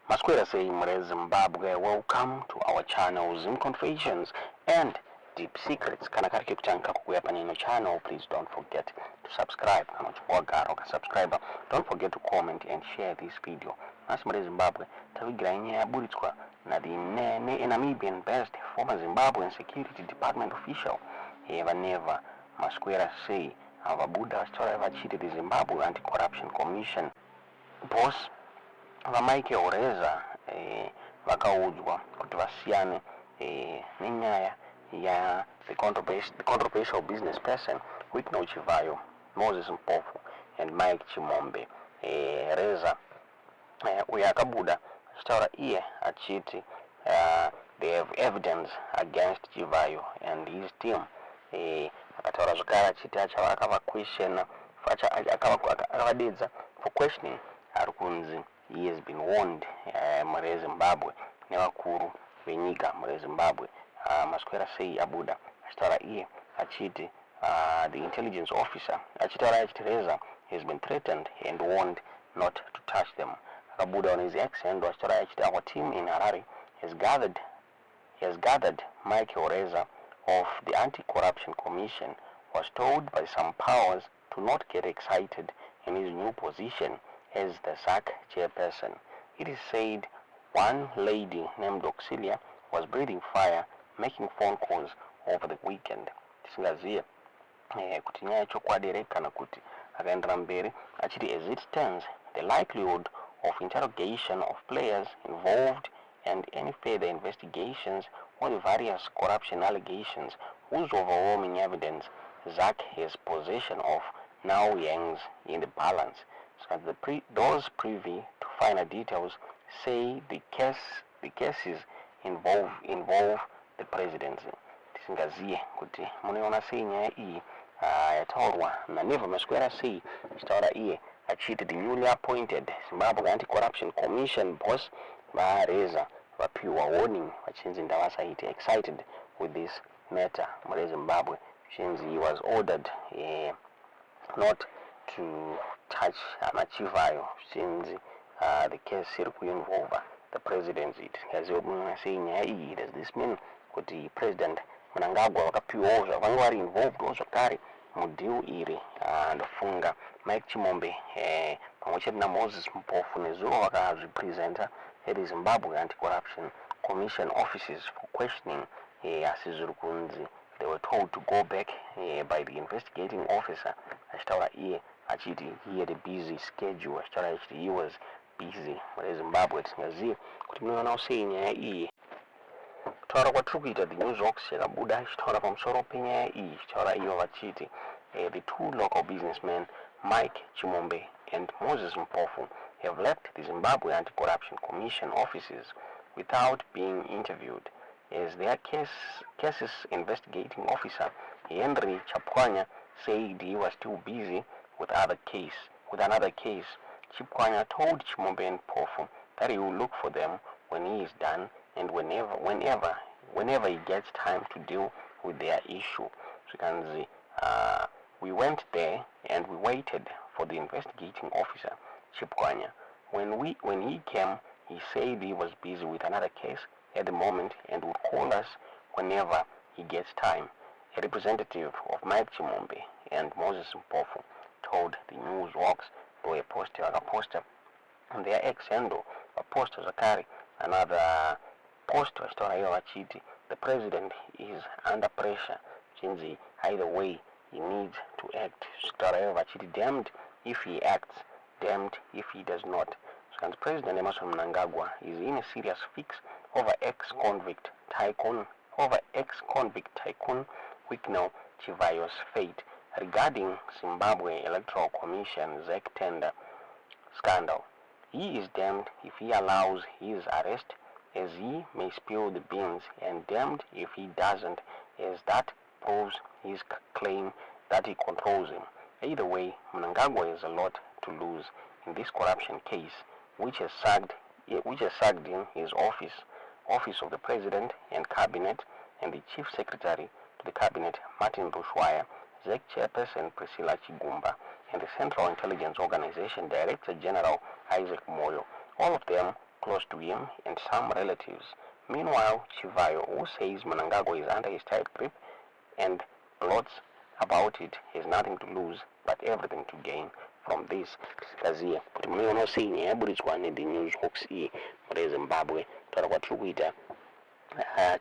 Mashura say Zimbabwe, welcome to our channel Zim Confessions and Deep Secrets. Kana kari kuchanka kukuya panino channel, please don't forget to subscribe. Kama chukwaga oka subscriber, don't forget to comment and share this video. Nasi Zimbabwe, tawigira inye ya Audzwa na the Namibian best former Zimbabwean security department official. Never Mashura say avabuda story cheated the Zimbabwe Anti-Corruption Commission. Boss vamaike oreza vakaudzwa kuti vasiyane nenyaya ya the controversial business person Chivhayo, Moses Mpofu and Mike Chimombe. Reza uyo akabuda achitaura iye achiti they have evidence against Chivhayo and his team. Akataura zvakare achiti akava question akavadedza for questioning ari kunzi he has been warned muri Zimbabwe nevakuru venyika muri Zimbabwe. Mashura sei abuda achitaura iye achiti the intelligence officer achitaura achiti Reza has been threatened and warned not to touch them. Akabuda on his ex and achitaura achiti our team in Harare has gathered Michael Reza of the Anti-Corruption Commission was told by some powers to not get excited in his new position as the ZACC chairperson. It is said one lady named Auxilia was breathing fire, making phone calls over the weekend. Tisingaziye kuti nyaya chokwadi kana kuti akaendera mberi achiti as it stands, the likelihood of interrogation of players involved and any further investigations on the various corruption allegations whose overwhelming evidence ZACC has possession of now hangs in the balance. So those privy to finer details say the cases involve the presidency. Tisingaziye kuti munoona sei nyaya iyi yataurwa naNeva Mashura sei achitaura iye achiti the newly appointed Zimbabwe Anti-Corruption Commission boss vaReza vapiwa warning vachinzi ndavasaite excited with this matter muri Zimbabwe. Since he was ordered not to touch Chivhayo since the case iri kuinvolve the presidency. Does this mean kuti President Mnangagwa vakapiwawo vanga vari involved zvakare mudeal iri? Ndofunga Mike Chimombe pamwe chete naMoses Mpofu nezuro vakazvipresenta at the Zimbabwe Anti-Corruption Commission offices for questioning. Asi zviri kunzi they were told to go back by the investigating officer. Achitaura iye achiti he had a busy schedule. Achitaura achiti he was busy muri Zimbabwe. Tisingaziye kuti munoona sei nyaya iyi. Kutaura kwatiri kuita the newsworks yakabuda achitaura pamusoro penyaya iyi. Achitaura iyo vachiti the two local businessmen Mike Chimombe and Moses Mpofu have left the Zimbabwe Anti-Corruption Commission offices without being interviewed. As their cases investigating officer Henry Chipkwanya said he was too busy with another case. Chipkwanya told Chimombe and Mpofu that he will look for them when he is done and whenever he gets time to deal with their issue. So we went there and we waited for the investigating officer Chipkwanya. When he came, he said he was busy with another case at the moment and would call us whenever he gets time. A representative of Mike Chimombe and Moses Mpofu told the newsworks through a poster on their ex-handle, a poster zakari, another poster story vachiti the president is under pressure. Chinzi either way he needs to act. Story vachiti damned if he acts, damned if he does not. So President Mnangagwa is in a serious fix over ex-convict tycoon Wicknell Chivhayo's fate regarding Zimbabwe Electoral Commission ZACC tender scandal. He is damned if he allows his arrest, as he may spill the beans, and damned if he doesn't, as that proves his claim that he controls him. Either way, Mnangagwa has a lot to lose in this corruption case, which has sagged in his office of the President and Cabinet, and the Chief Secretary to the Cabinet, Martin Rushwaya, ZACC Chairperson Priscilla Chigumba, and the Central Intelligence Organization Director General Isaac Moyo. All of them close to him and some relatives. Meanwhile, Chivhayo, who says Mnangagwa is under his tight grip and blots about it, has nothing to lose but everything to gain from this. Kaziya kuti munoona sei yaburitswa the news hawks muri Zimbabwe taura kwatiri kuita.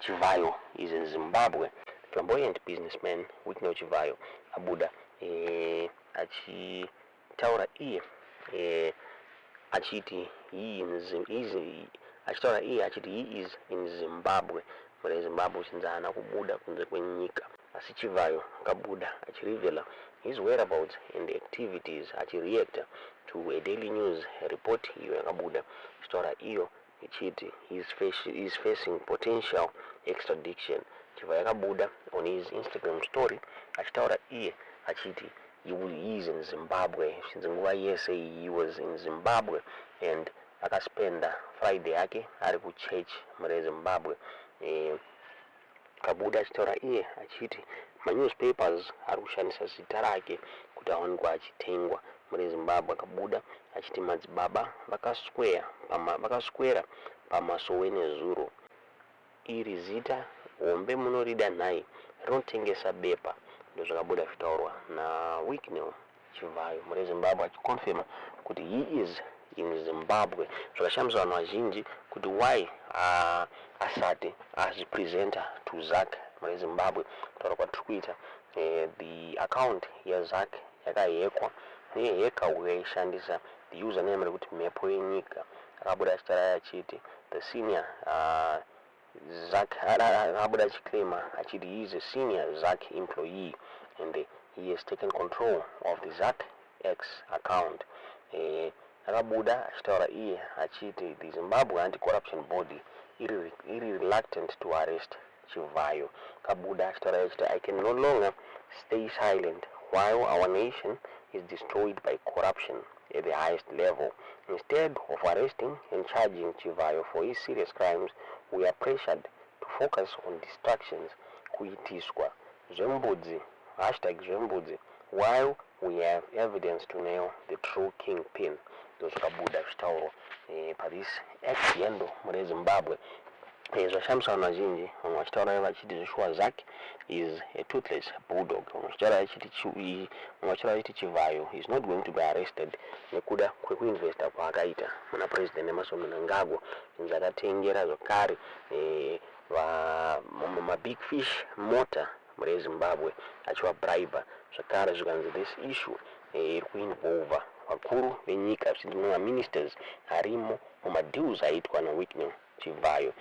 Chivhayo is in Zimbabwe. Flamboyant businessman Whitney Chivhayo abuda achitaura achiti he is in Zimbabwe. Muri Zimbabwe since haana kubuda kunze kwenyika. Asi Chivhayo akabuda achirevela his whereabouts and activities achireacta to a Daily News report iyo yakabuda. Chitaura iyo ichiti he is facing potential extradition. Chivhayo yakabuda on his Instagram story achitaura achiti he is in Zimbabwe. Since nguva yese he was in Zimbabwe and akaspenda Friday yake ari kuchurch muri Zimbabwe. Kabuda achitaura achiti newspapers ari kushandisa zita rake kuti awanikwa achitengwa muri Zimbabwe. Kabuda achiti madzibaba vakaswera pamasowe nezuro. Iri zita hombe munorida nhai rinotengesa bepa. Ndozvakabuda zvitaurwa naWhitney Chivhayo muri Zimbabwe achikonfirma kuti he is in Zimbabwe. Zvakashamisa vanhu vazhinji kuti why asati azvipresenta to ZACC muri Zimbabwe. Taura kwatiri kuita the account yaZACC yakahekwa neheka yaishandisa the username rekuti mhepo yenyika. Akabuda achitaura achiti the senior ZACC akabuda achiclaima achiti he is a senior ZACC employee and he has taken control of the ZACC X account. Akabuda achitaura achiti the Zimbabwe Anti-Corruption Body iri reluctant to arrest Chivhayo. Kabuda achitaura achiti I can no longer stay silent while our nation is destroyed by corruption at the highest level. Instead of arresting and charging Chivhayo for his serious crimes, we are pressured to focus on distractions kuitiswa zvembudzi #zvembudzi while we have evidence to nail the true kingpin. Ndozvakabuda zvitauro paris ex-yendo muri Zimbabwe. Zvashamisa vanhu vazhinji, vamwe vachitaura vachiti zvishwa ZACC is a toothless bulldog. Vamwe vachitaura vachiti Chivhayo is not going to be arrested nekuda kwekuinvesta kwaakaita muna president Emerson Mnangagwa. Zvinhu zvakatengera zvakare mabig fish mota muri Zimbabwe achivabraiba zvakare. Zvikanzi this issue iri kuinvolva vakuru venyika zvinova ministers harimo mumadeals aitwa naWhitney Chivhayo.